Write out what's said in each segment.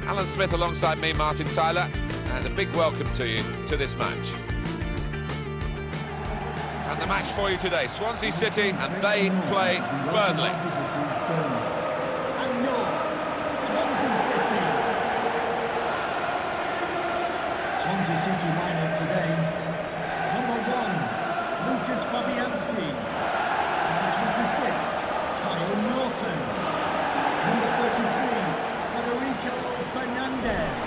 Alan Smith alongside me, Martin Tyler, and a big welcome to you to this match. And the match for you today, Swansea City, and they play Burnley. And your Swansea City. Swansea City lineup today. Number 1, Lucas Fabianski. Number 26, Kyle Norton. Number 33, Federico Fernandez.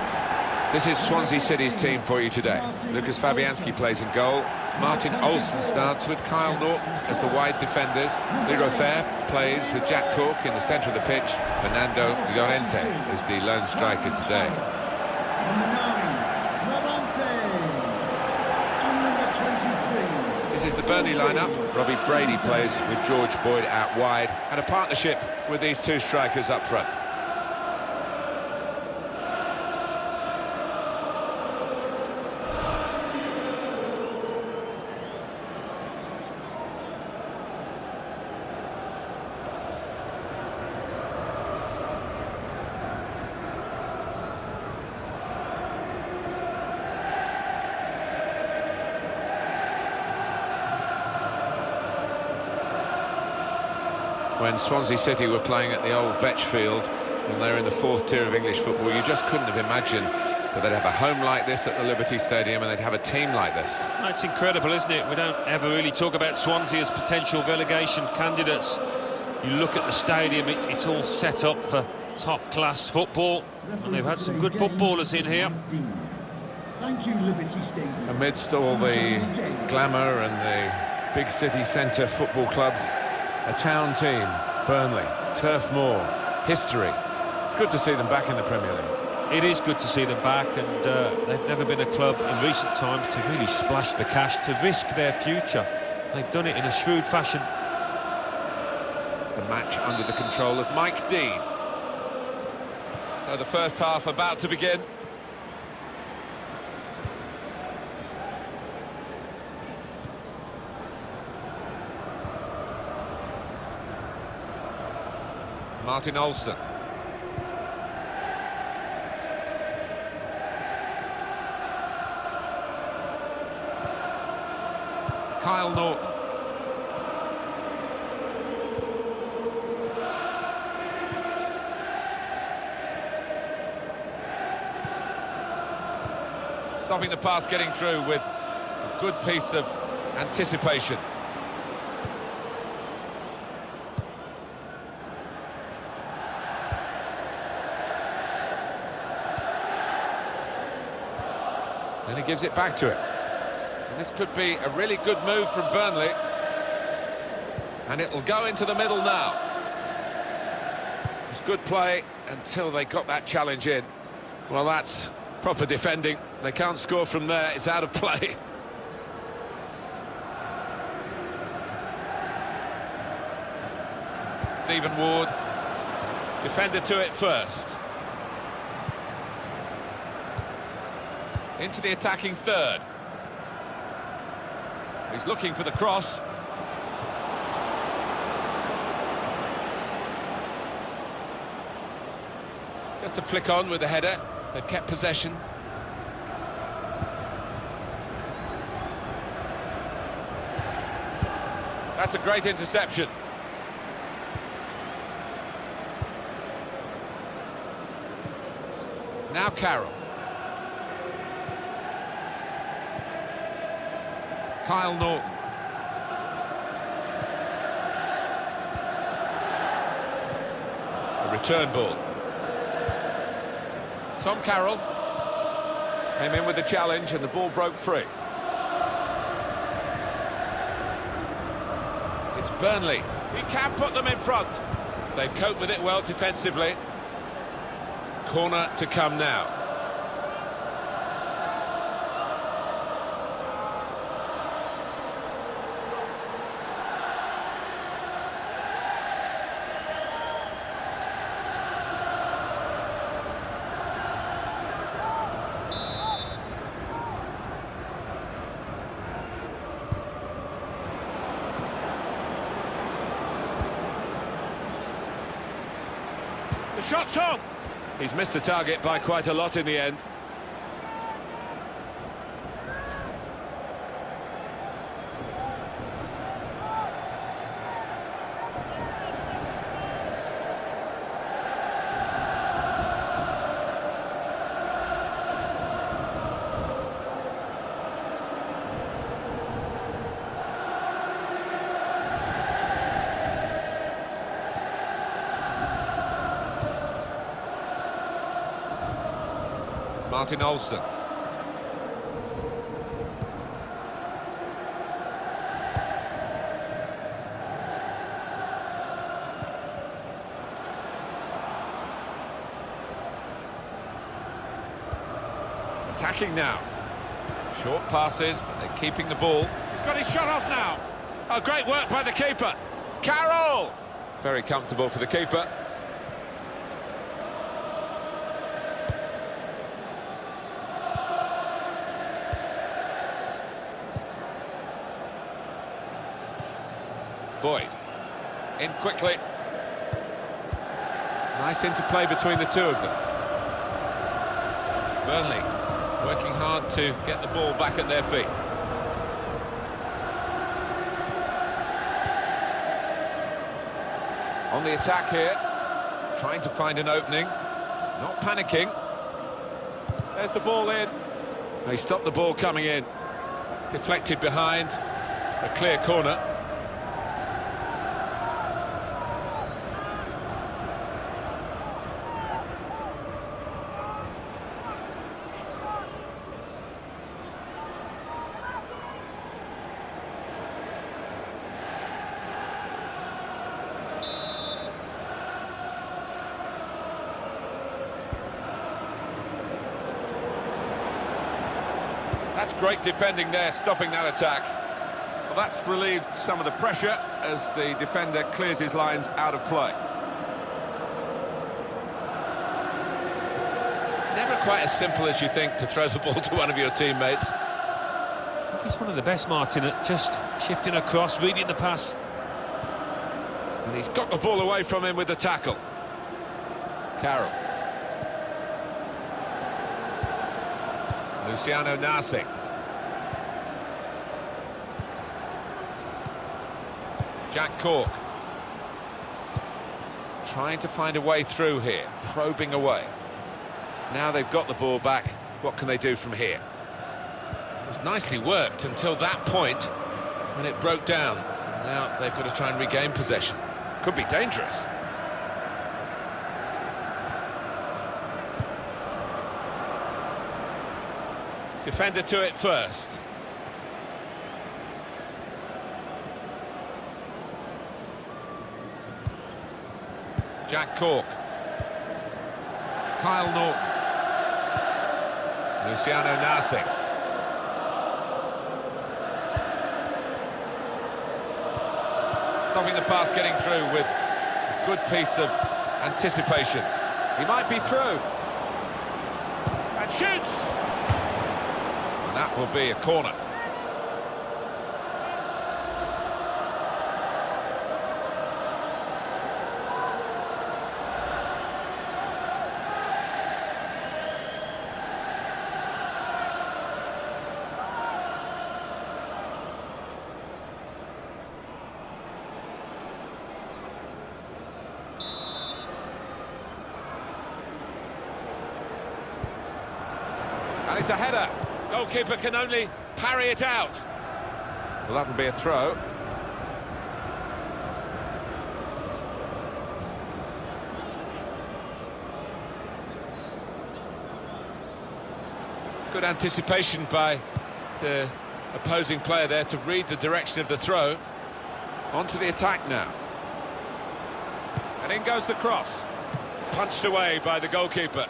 This is Swansea City's team for you today. Lucas Fabianski plays in goal. Martin Olsen starts with Kyle Norton as the wide defenders. Leroy Fair plays with Jack Cork in the centre of the pitch. Fernando Llorente is the lone striker today. Number 9, Llorente. And number 23. This is the Burnley lineup. Robbie Brady plays with George Boyd out wide, and a partnership with these two strikers up front. When Swansea City were playing at the old Vetch Field, when they were in the 4th tier of English football, you just couldn't have imagined that they'd have a home like this at the Liberty Stadium and they'd have a team like this. It's incredible, isn't it? We don't ever really talk about Swansea as potential relegation candidates. You look at the stadium, it's all set up for top-class football, and they've had some good footballers in here. Thank you, Liberty Stadium. Amidst all the glamour and the big city centre football clubs, a town team, Burnley, Turf Moor, history. It's good to see them back in the Premier League. It is good to see them back, and they've never been a club in recent times to really splash the cash, to risk their future. They've done it in a shrewd fashion. The match under the control of Mike Dean. So the first half about to begin. Martin Olsen. Kyle Norton. Stopping the pass getting through with a good piece of anticipation. And he gives it back to him. And this could be a really good move from Burnley. And it'll go into the middle now. It's good play until they got that challenge in. Well, that's proper defending. They can't score from there. It's out of play. Stephen Ward. Defender to it first. Into the attacking third. He's looking for the cross. Just a flick on with the header. They've kept possession. That's a great interception. Now Carroll. Kyle Norton. A return ball. Tom Carroll came in with the challenge and the ball broke free. It's Burnley. He can put them in front. They've coped with it well defensively. Corner to come now. The shot's on. He's missed the target by quite a lot in the end. Martin Olsen. Attacking now. Short passes, but they're keeping the ball. He's got his shot off now. Oh, great work by the keeper. Carroll! Very comfortable for the keeper. Boyd, in quickly. Nice interplay between the two of them. Burnley working hard to get the ball back at their feet. On the attack here, trying to find an opening, not panicking. There's the ball in. They stopped the ball coming in. Deflected behind, a clear corner. That's great defending there, stopping that attack. Well, that's relieved some of the pressure as the defender clears his lines out of play. Never quite as simple as you think to throw the ball to one of your teammates. I think he's one of the best, Martin, at just shifting across, reading the pass. And he's got the ball away from him with the tackle. Carroll. Luciano Nasi. Jack Cork. Trying to find a way through here, probing away. Now they've got the ball back, what can they do from here? It was nicely worked until that point when it broke down. And now they've got to try and regain possession. Could be dangerous. Defender to it first. Jack Cork. Kyle Norton. Luciano Nasi. Stopping the pass getting through with a good piece of anticipation. He might be through. And shoots! And that will be a corner. And it's a header. Goalkeeper can only parry it out. Well, that'll be a throw. Good anticipation by the opposing player there to read the direction of the throw. Onto the attack now. And in goes the cross. Punched away by the goalkeeper.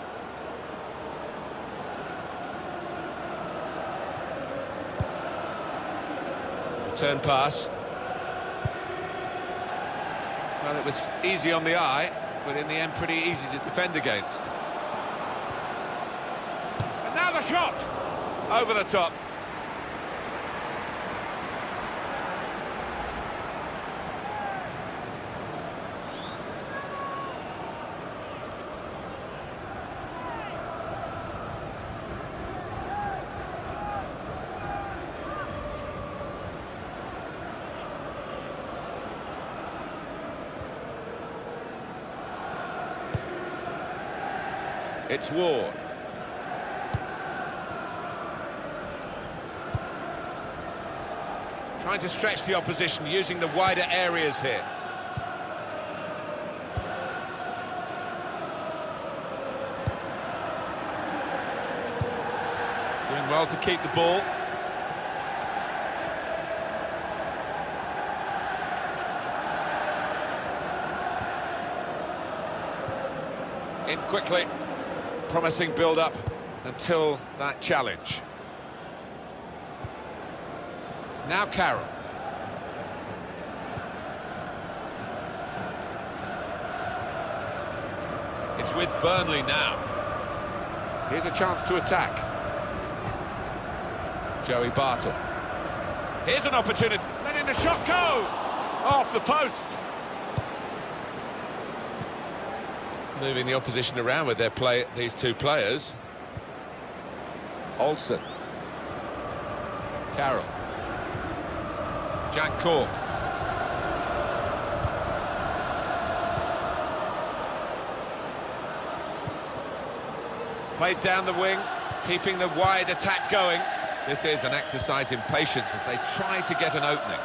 Return pass. Well, it was easy on the eye, but in the end pretty easy to defend against. And now the shot! Over the top. It's Ward. Trying to stretch the opposition, using the wider areas here. Doing well to keep the ball. In quickly. Promising build-up until that challenge. Now Carroll. It's with Burnley now. Here's a chance to attack. Joey Bartle. Here's an opportunity. Letting the shot go! Off the post. Moving the opposition around with their play, these two players. Olsen. Carroll. Jack Cork. Played down the wing, keeping the wide attack going. This is an exercise in patience as they try to get an opening.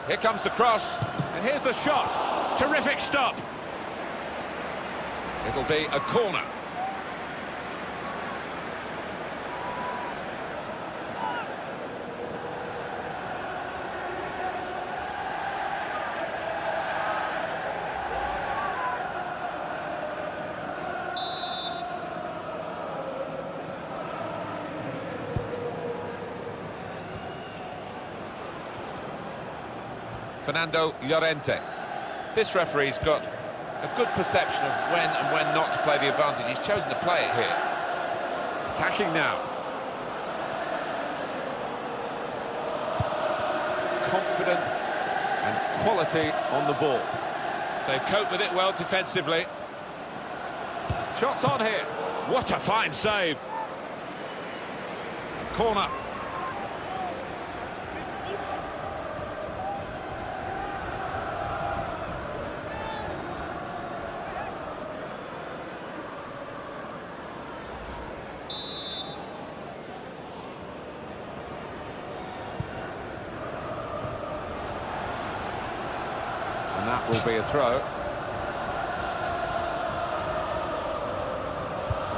Here comes the cross, and here's the shot. Terrific stop. It'll be a corner. Fernando Llorente. This referee's got a good perception of when and when not to play the advantage. He's chosen to play it here. Attacking now. Confident and quality on the ball. They've coped with it well defensively. Shots on here. What a fine save. Corner. And that will be a throw.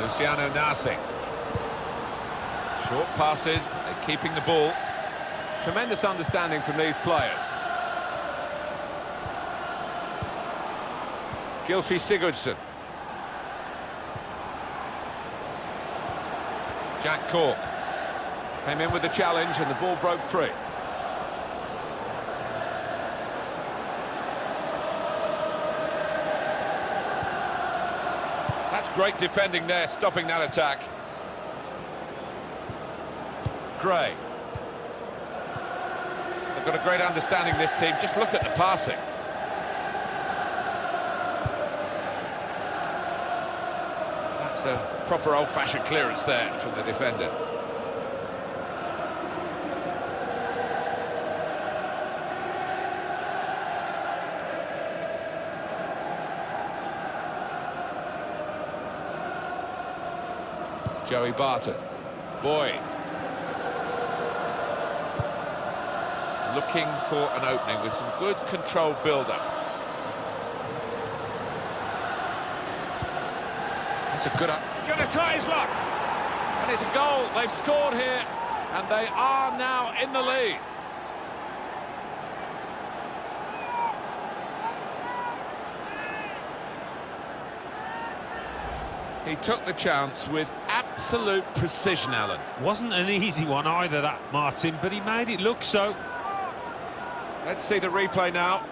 Luciano Nasi. Short passes, they're keeping the ball. Tremendous understanding from these players. Gylfi Sigurdsson. Jack Cork came in with the challenge and the ball broke free. That's great defending there, stopping that attack. Gray. They've got a great understanding, this team. Just look at the passing. That's a proper old-fashioned clearance there from the defender. Joey Barton. Boyd. Looking for an opening with some good controlled build-up. That's a good up. Gonna try his luck. And it's a goal. They've scored here, and they are now in the lead. He took the chance with absolute precision, Alan. Wasn't an easy one either, that, Martin, but he made it look so. Let's see the replay now.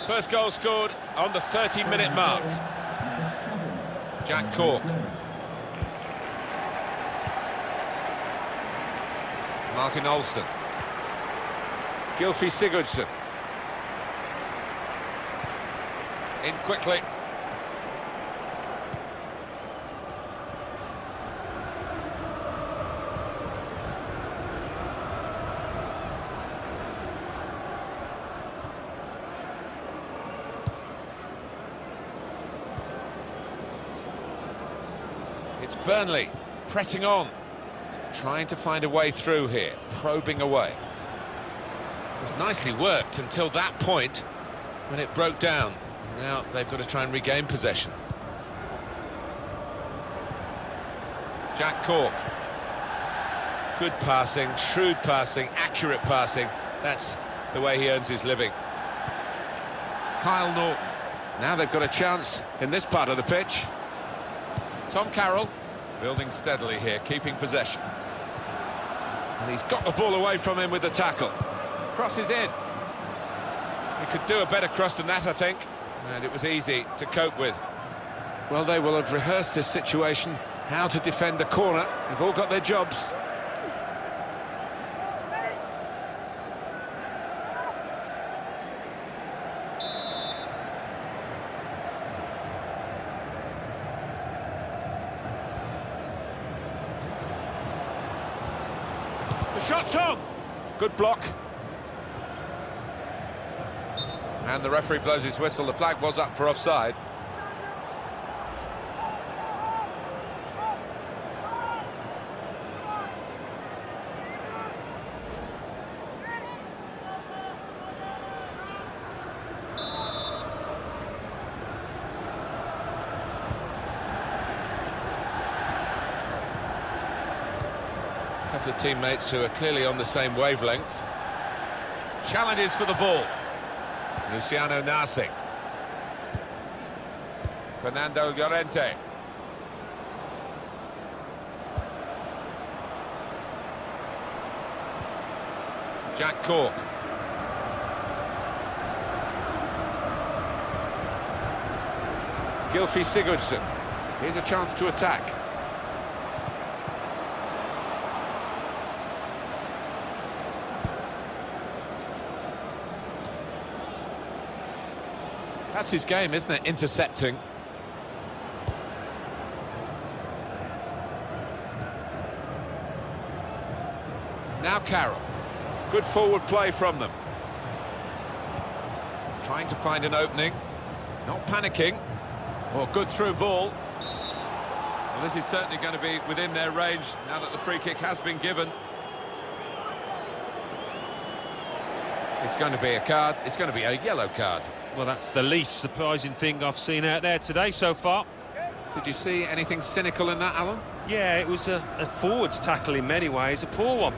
First goal scored on the 30-minute mark. Jack Cork. Martin Olsen. Gylfi Sigurdsson. In quickly. It's Burnley pressing on, trying to find a way through here, probing away. It was nicely worked until that point when it broke down. Now they've got to try and regain possession. Jack Cork. Good passing, shrewd passing, accurate passing. That's the way he earns his living. Kyle Norton. Now they've got a chance in this part of the pitch. Tom Carroll building steadily here, keeping possession. And he's got the ball away from him with the tackle. Crosses in. He could do a better cross than that, I think. And it was easy to cope with. Well, they will have rehearsed this situation, how to defend a corner. They've all got their jobs. The shot's on! Good block. And the referee blows his whistle. The flag was up for offside. A couple of teammates who are clearly on the same wavelength. Challenges for the ball. Luciano Nasi. Fernando Llorente. Jack Cork. Gylfi Sigurdsson. Here's a chance to attack. That's his game, isn't it? Intercepting. Now Carroll. Good forward play from them. Trying to find an opening. Not panicking. Oh, good through ball. Well, this is certainly going to be within their range now that the free kick has been given. It's going to be a card. It's going to be a yellow card. Well, that's the least surprising thing I've seen out there today so far. Did you see anything cynical in that, Alan? Yeah, it was a forwards tackle in many ways, a poor one.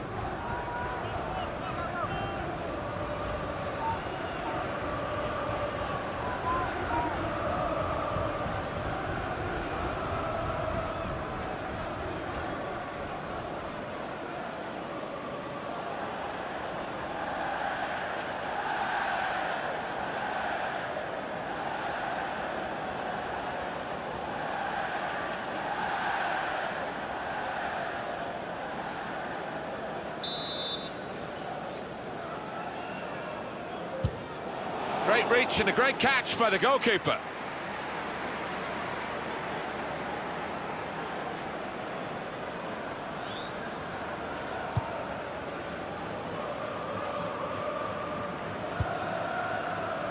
Great reach and a great catch by the goalkeeper.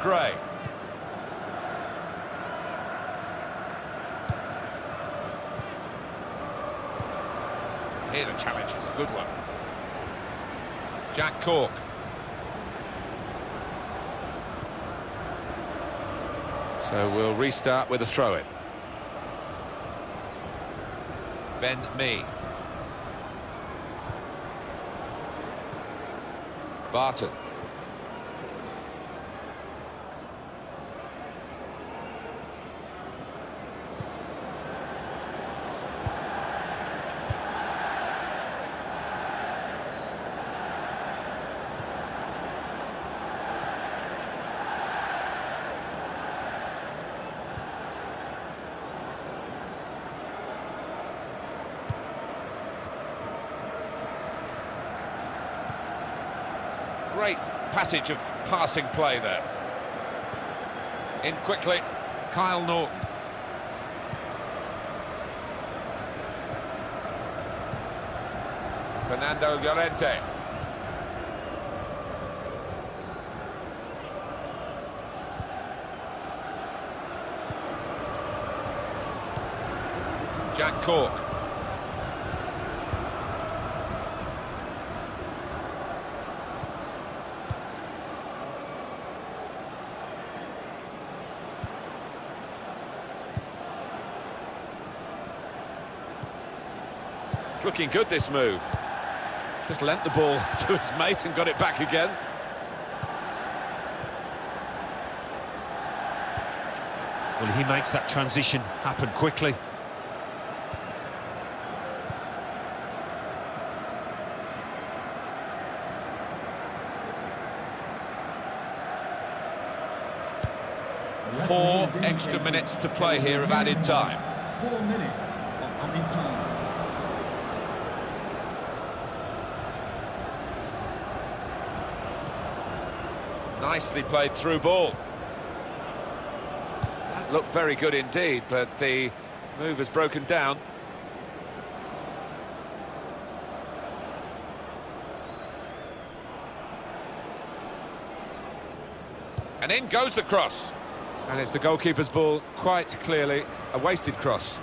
Gray. Here the challenge is a good one. Jack Cork. So we'll restart with a throw-in. Ben Mee. Barton. Great passage of passing play there. In quickly. Kyle Norton. Fernando Llorente. Jack Cork. It's looking good, this move. Just lent the ball to his mate and got it back again. Well, he makes that transition happen quickly. Four extra minutes to play here of added time. 4 minutes of added time. Nicely played through ball. That looked very good indeed, but the move has broken down. And in goes the cross. And it's the goalkeeper's ball, quite clearly a wasted cross.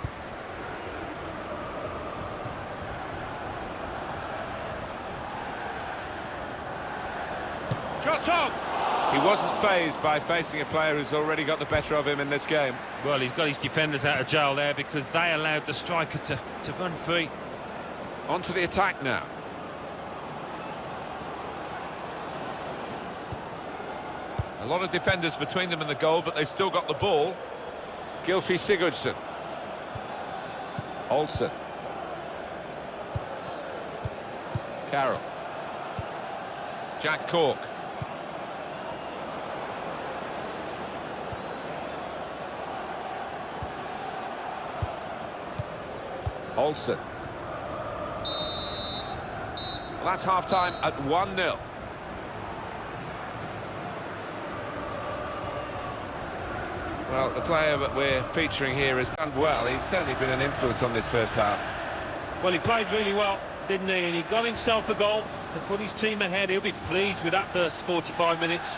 Shots on! He wasn't fazed by facing a player who's already got the better of him in this game. Well, he's got his defenders out of jail there because they allowed the striker to run free. On to the attack now. A lot of defenders between them and the goal, but they still got the ball. Gylfi Sigurdsson. Olsen. Carroll. Jack Cork. Olsen. Well, that's half-time at 1-0. Well, the player that we're featuring here has done well. He's certainly been an influence on this first half. Well, he played really well, didn't he? And he got himself a goal to put his team ahead. He'll be pleased with that first 45 minutes.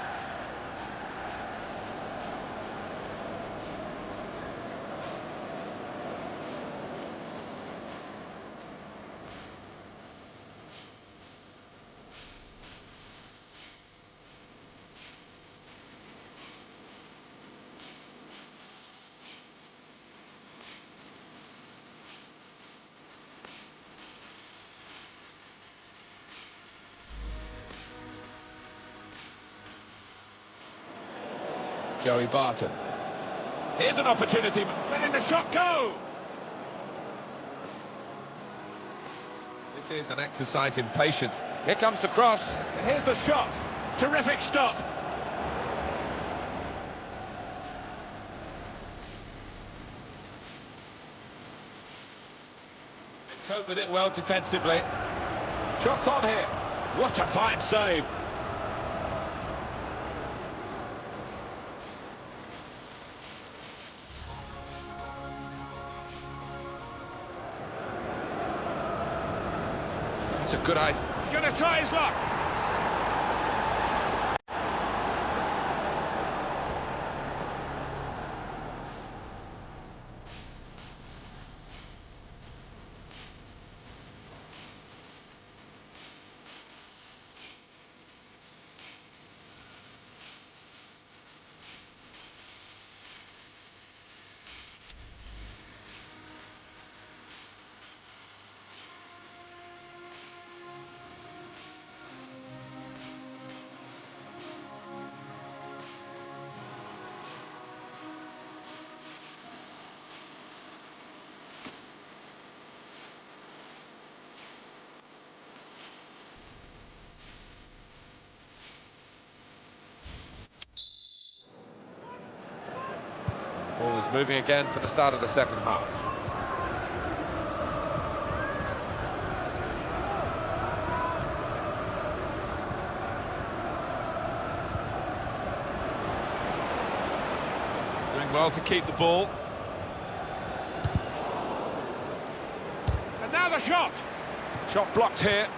Joey Barton. Here's an opportunity. Letting the shot go! This is an exercise in patience. Here comes the cross. And here's the shot. Terrific stop. Coped with it well defensively. Shots on here. What a fine save. It's a good idea. He's going to try his luck. Ball is moving again for the start of the second half. Doing well to keep the ball. And now the shot! Shot blocked here.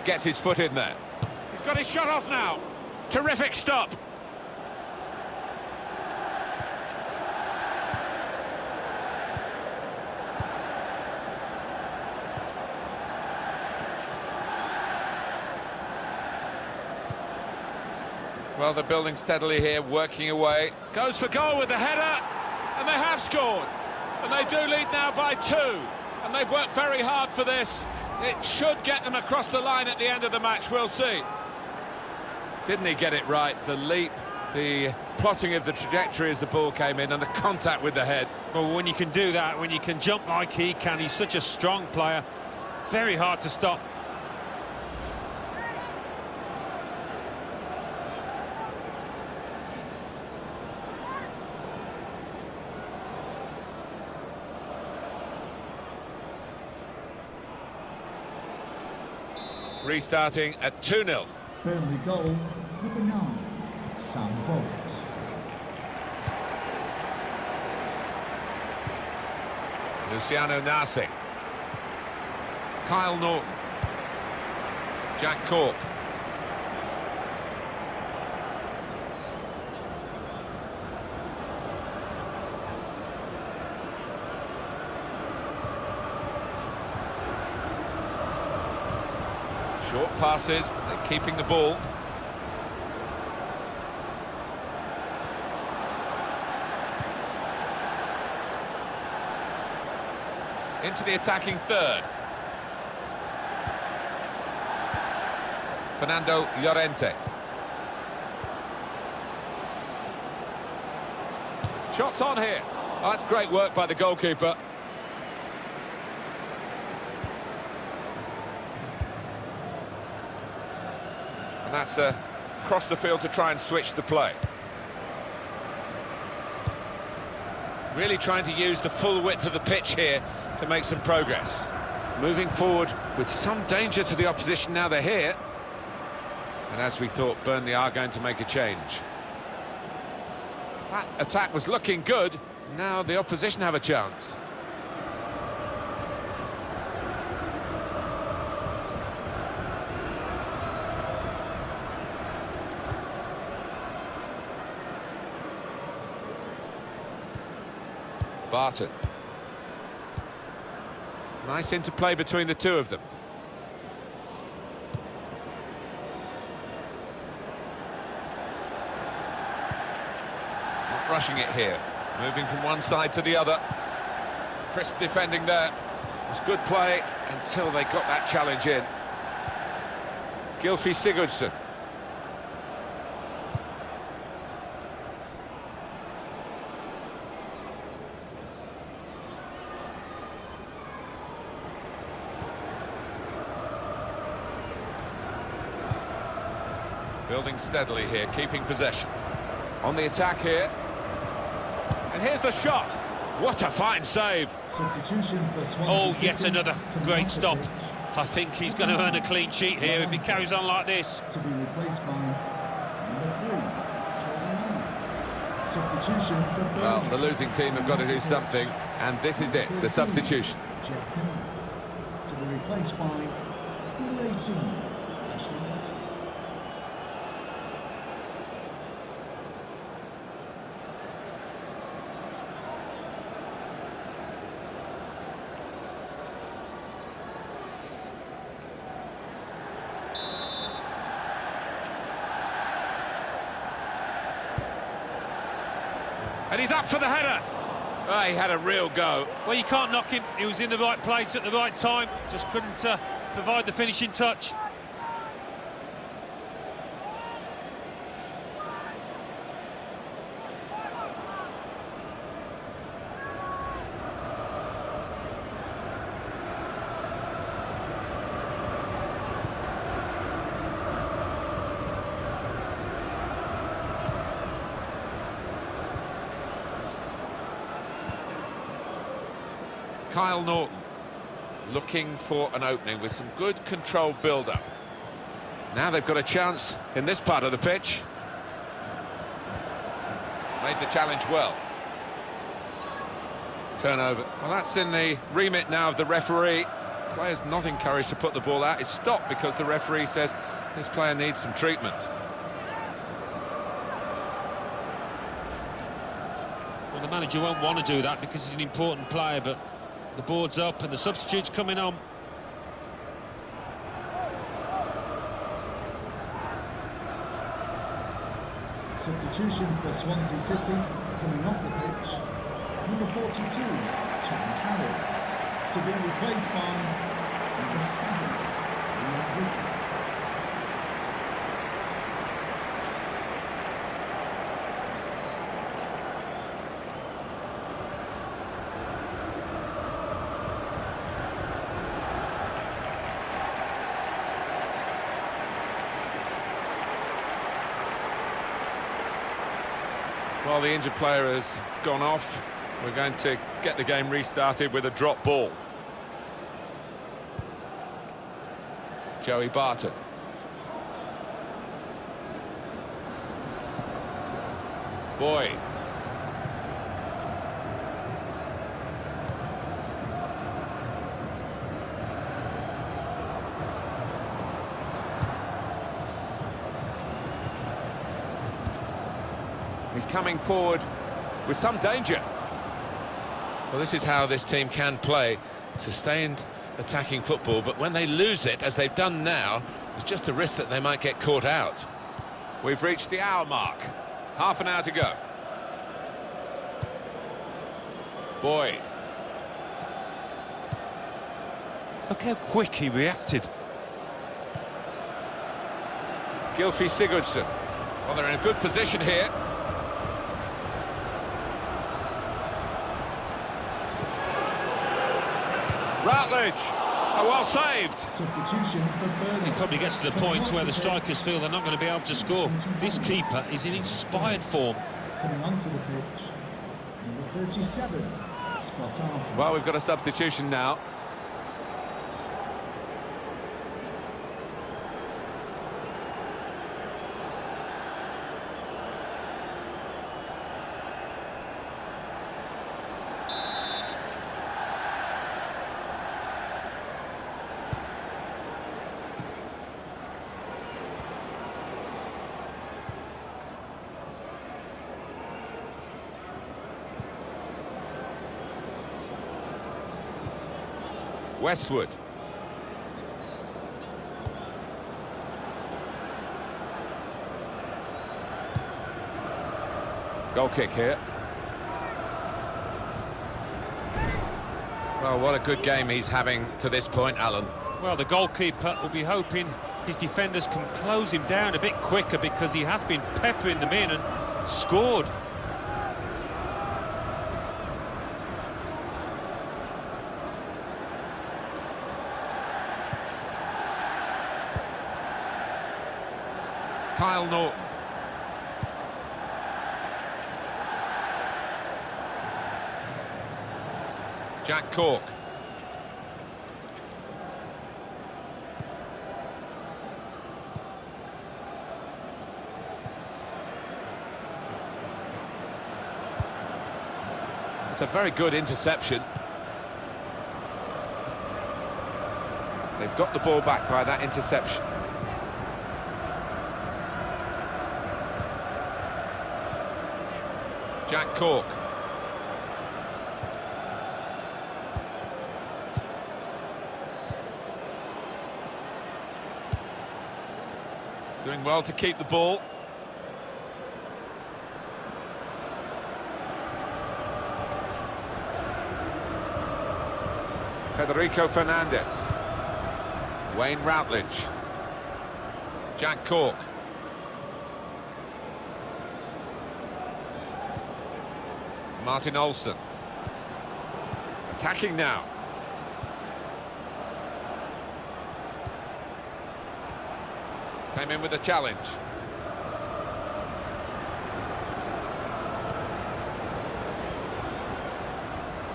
Gets his foot in there. He's got his shot off now. Terrific stop. Well, they're building steadily here, working away. Goes for goal with the header, and they have scored. And they do lead now by 2. And they've worked very hard for this. It should get them across the line at the end of the match, we'll see. Didn't he get it right? The leap, the plotting of the trajectory as the ball came in, and the contact with the head. Well, when you can do that, when you can jump like he can, he's such a strong player. Very hard to stop. Restarting at 2-0. Burnley goal, number 9, Sam Vaught. Luciano Narsing. Kyle Norton. Jack Cork. Short passes, but they're keeping the ball. Into the attacking third. Fernando Llorente. Shots on here. Oh, that's great work by the goalkeeper. And that's across the field to try and switch the play. Really trying to use the full width of the pitch here to make some progress. Moving forward with some danger to the opposition now they're here. And as we thought, Burnley are going to make a change. That attack was looking good. Now the opposition have a chance. Barton. Nice interplay between the two of them. Not rushing it here. Moving from one side to the other. Crisp defending there. It was good play until they got that challenge in. Gylfi Sigurdsson. Building steadily here, keeping possession. On the attack here. And here's the shot. What a fine save. Substitution for Swansea. Oh, yet City another coming great off the stop. pitch. I think he's going to earn a clean sheet here if he carries on like this. To be replaced by number 3, Jordan Lee. Substitution for Burnley. Well, the losing team have got to do something, and this is it, the substitution. Jeff Hill. To be replaced by number 18, Ashley Wilson. And he's up for the header. Oh, he had a real go. Well, you can't knock him. He was in the right place at the right time. Just couldn't provide the finishing touch. Kyle Norton looking for an opening with some good controlled build-up. Now they've got a chance in this part of the pitch. Made the challenge well. Turnover. Well, that's in the remit now of the referee. Player's not encouraged to put the ball out. It's stopped because the referee says this player needs some treatment. Well, the manager won't want to do that because he's an important player, but the board's up and the substitute's coming on. Substitution for Swansea City, coming off the pitch, number 42, Tom Carroll, to be replaced by number 7, Ian Whitty. Well, the injured player has gone off. We're going to get the game restarted with a drop ball. Joey Barton. Boyd. He's coming forward with some danger. Well, this is how this team can play, sustained attacking football, but when they lose it, as they've done now, there's just a risk that they might get caught out. We've reached the hour mark. Half an hour to go. Boyd. Look how quick he reacted. Gylfi Sigurdsson. Well, they're in a good position here. Routledge, oh, well saved. Substitution for Burnley. It probably gets to the point where the strikers feel they're not going to be able to score. This keeper is in inspired form. Coming onto the pitch, number 37, Scott Arthur. Well, we've got a substitution now. Westwood. Goal kick here. Well, what a good game he's having to this point, Alan. Well, the goalkeeper will be hoping his defenders can close him down a bit quicker because he has been peppering them in and scored. Kyle Norton. Jack Cork. It's a very good interception. They've got the ball back by that interception. Jack Cork. Doing well to keep the ball. Federico Fernandez. Wayne Routledge. Jack Cork. Martin Olsen. Attacking now. Came in with a challenge.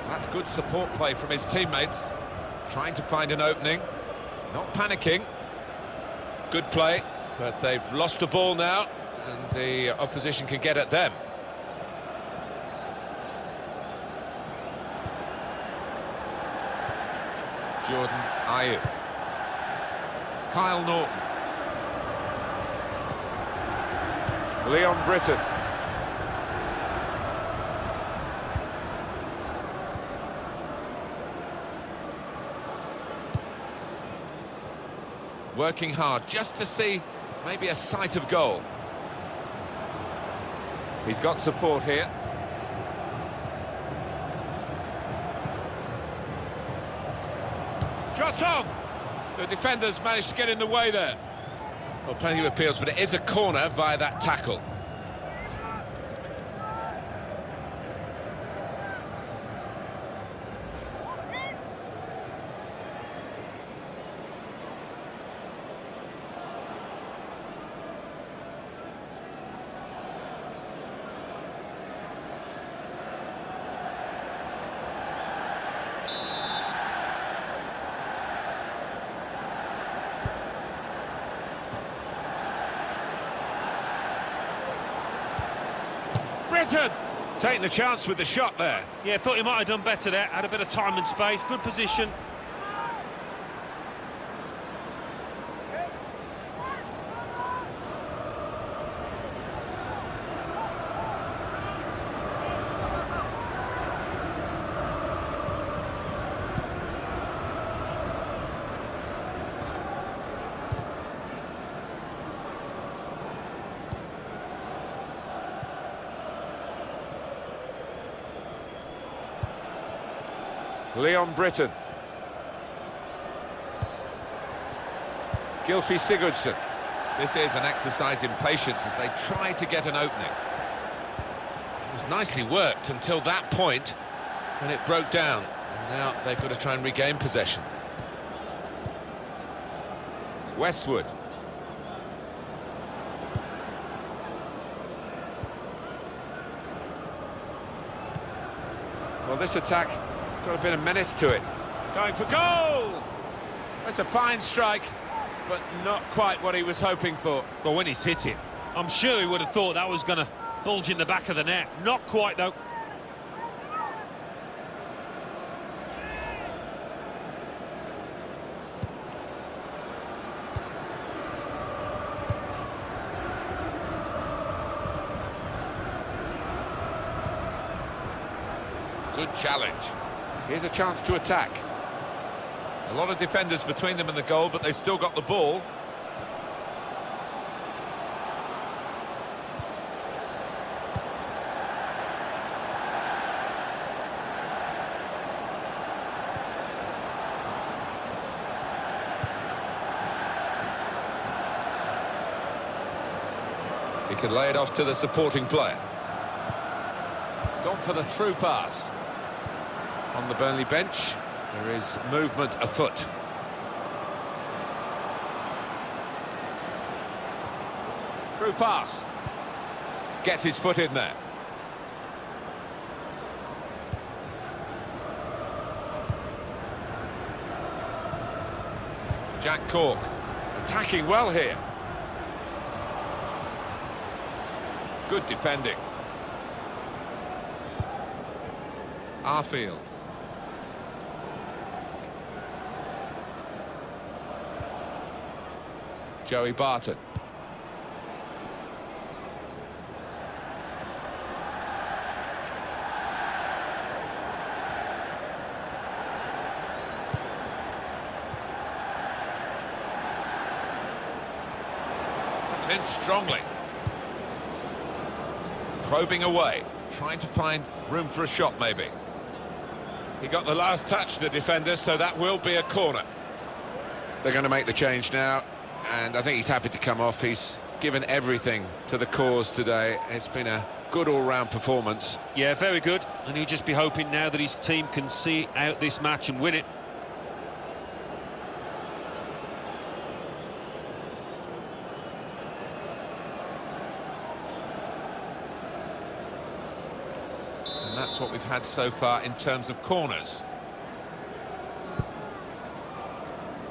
That's good support play from his teammates. Trying to find an opening. Not panicking. Good play, but they've lost the ball now, and the opposition can get at them. Jordan Ayew. Kyle Norton. Leon Britton. Working hard just to see maybe a sight of goal. He's got support here. Shot on! The defenders managed to get in the way there. Well, plenty of appeals, but it is a corner via that tackle. Britton taking the chance with the shot there. Yeah, thought he might have done better there. Had a bit of time and space, good position. Leon Britton. Gylfi Sigurdsson. This is an exercise in patience as they try to get an opening. It was nicely worked until that point when it broke down. And now they've got to try and regain possession. Westwood. Well, this attack got a bit of menace to it. Going for goal! That's a fine strike, but not quite what he was hoping for. But when he's hit it, I'm sure he would have thought that was going to bulge in the back of the net. Not quite, though. Good challenge. Here's a chance to attack. A lot of defenders between them and the goal, but they've still got the ball. He can lay it off to the supporting player. Gone for the through pass. On the Burnley bench, there is movement afoot. Through pass. Gets his foot in there. Jack Cork attacking well here. Good defending. Arfield. Joey Barton. Comes in strongly. Probing away, trying to find room for a shot maybe. He got the last touch, the defender, so that will be a corner. They're going to make the change now, and I think he's happy to come off. He's given everything to the cause today. It's been a good all-round performance. Yeah, very good, and he'll just be hoping now that his team can see out this match and win it. And that's what we've had so far in terms of corners.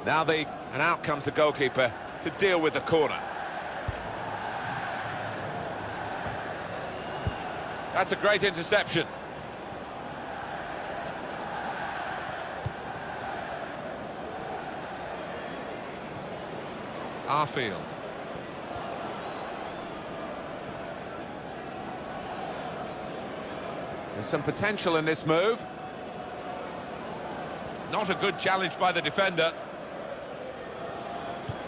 Now and out comes the goalkeeper to deal with the corner. That's a great interception. our field. There's some potential in this move. Not a good challenge by the defender.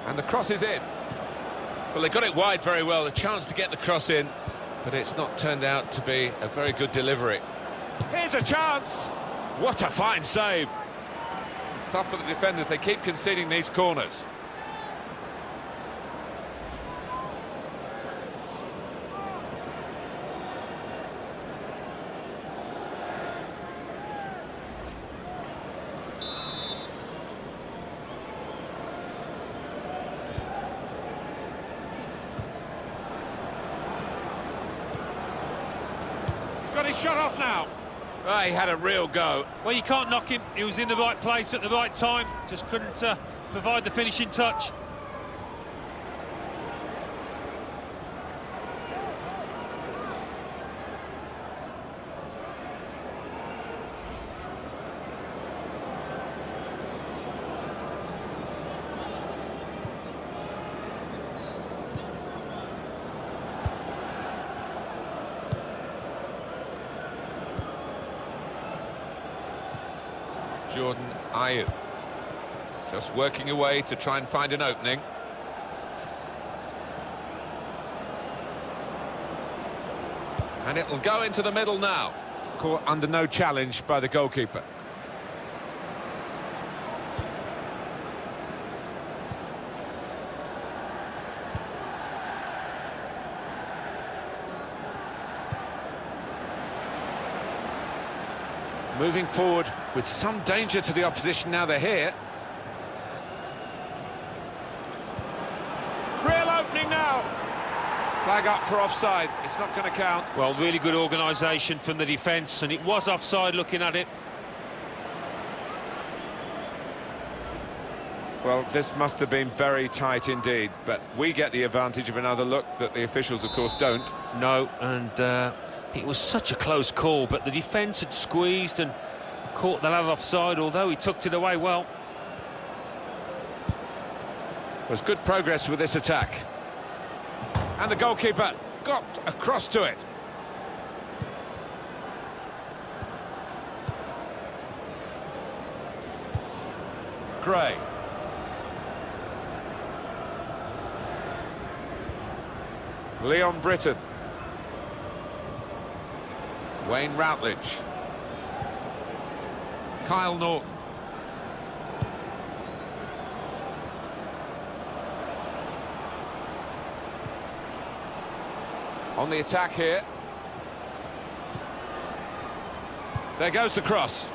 And the cross is in. Well, they got it wide very well, the chance to get the cross in, but it's not turned out to be a very good delivery. Here's a chance! What a fine save! It's tough for the defenders, they keep conceding these corners. Got his shot off now. Oh, he had a real go. Well, you can't knock him. He was in the right place at the right time. Just couldn't provide the finishing touch. Jordan Ayew just working away to try and find an opening. And it will go into the middle now. Caught under no challenge by the goalkeeper. Moving forward with some danger to the opposition now they're here. Real opening now. Flag up for offside. It's not going to count. Well, really good organisation from the defence, and it was offside looking at it. Well, this must have been very tight indeed, but we get the advantage of another look that the officials, of course, don't. No, and it was such a close call, but the defence had squeezed and caught the lad offside, although he tucked it away well. Was good progress with this attack. And the goalkeeper got across to it. Gray. Leon Britton. Wayne Routledge. Kyle Norton. On the attack here. There goes the cross.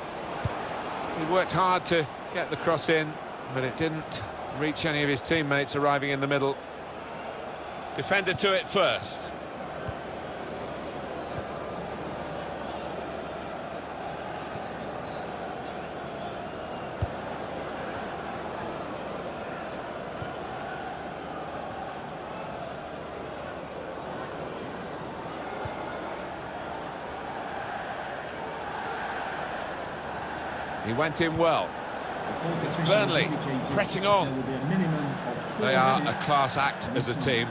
He worked hard to get the cross in, but it didn't reach any of his teammates arriving in the middle. Defender to it first. He went in well. Burnley pressing on. They are a class act as a team,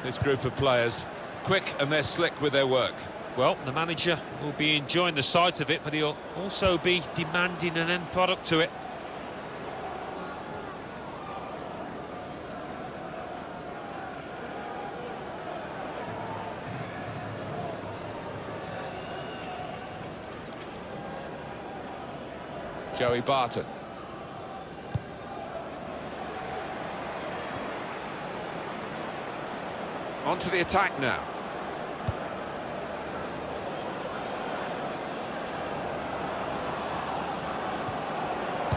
this group of players. Quick and they're slick with their work. Well, the manager will be enjoying the sight of it, but he'll also be demanding an end product to it. Joey Barton. On to the attack now.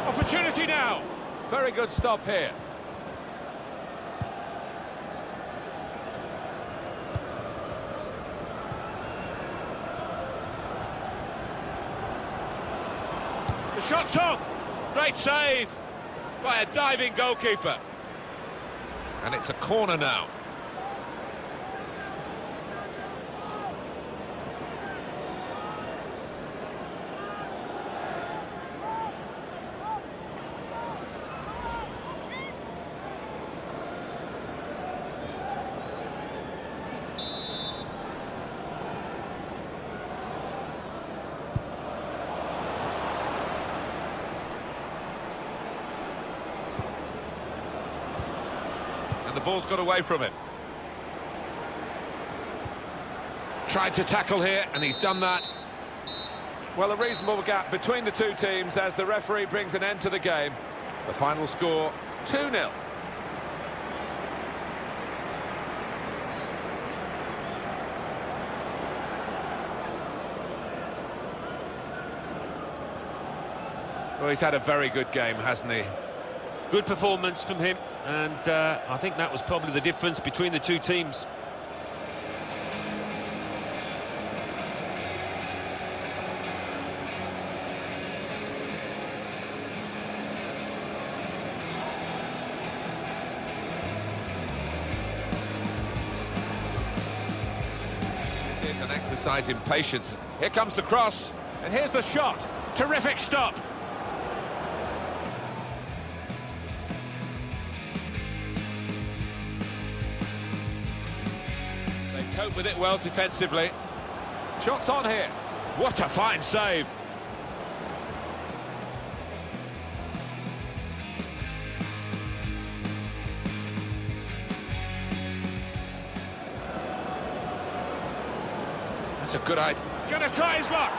Opportunity now. Very good stop here. The shot's on. Great save by a diving goalkeeper. And it's a corner now. ball's got away from him. Tried to tackle here, and he's done that. Well, a reasonable gap between the two teams as the referee brings an end to the game. The final score, 2-0. Well, he's had a very good game, hasn't he? Good performance from him, and I think that was probably the difference between the two teams. This is an exercise in patience. Here comes the cross, and here's the shot. Terrific stop. Cope with it well defensively. Shots on here. What a fine save. That's a good idea. Gonna try his luck.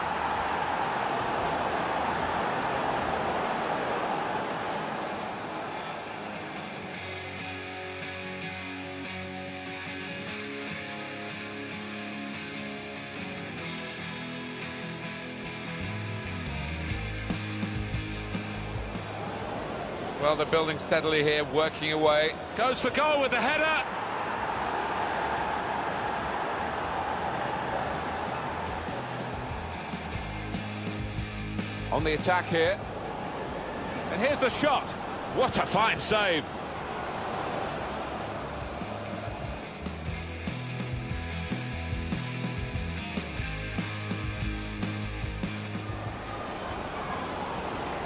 Well, they're building steadily here, working away. Goes for goal with the header. On the attack here. And here's the shot. What a fine save.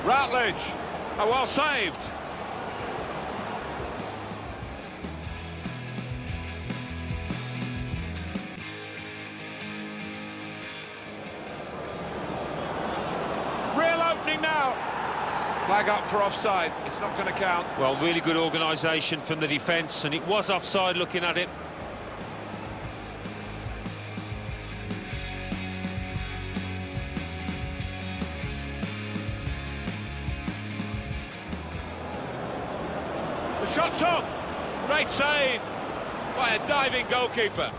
Routledge. Oh, well saved. Real opening now. Flag up for offside. It's not going to count. Well, really good organisation from the defence, and it was offside looking at it. The shot's on. Great save by a diving goalkeeper.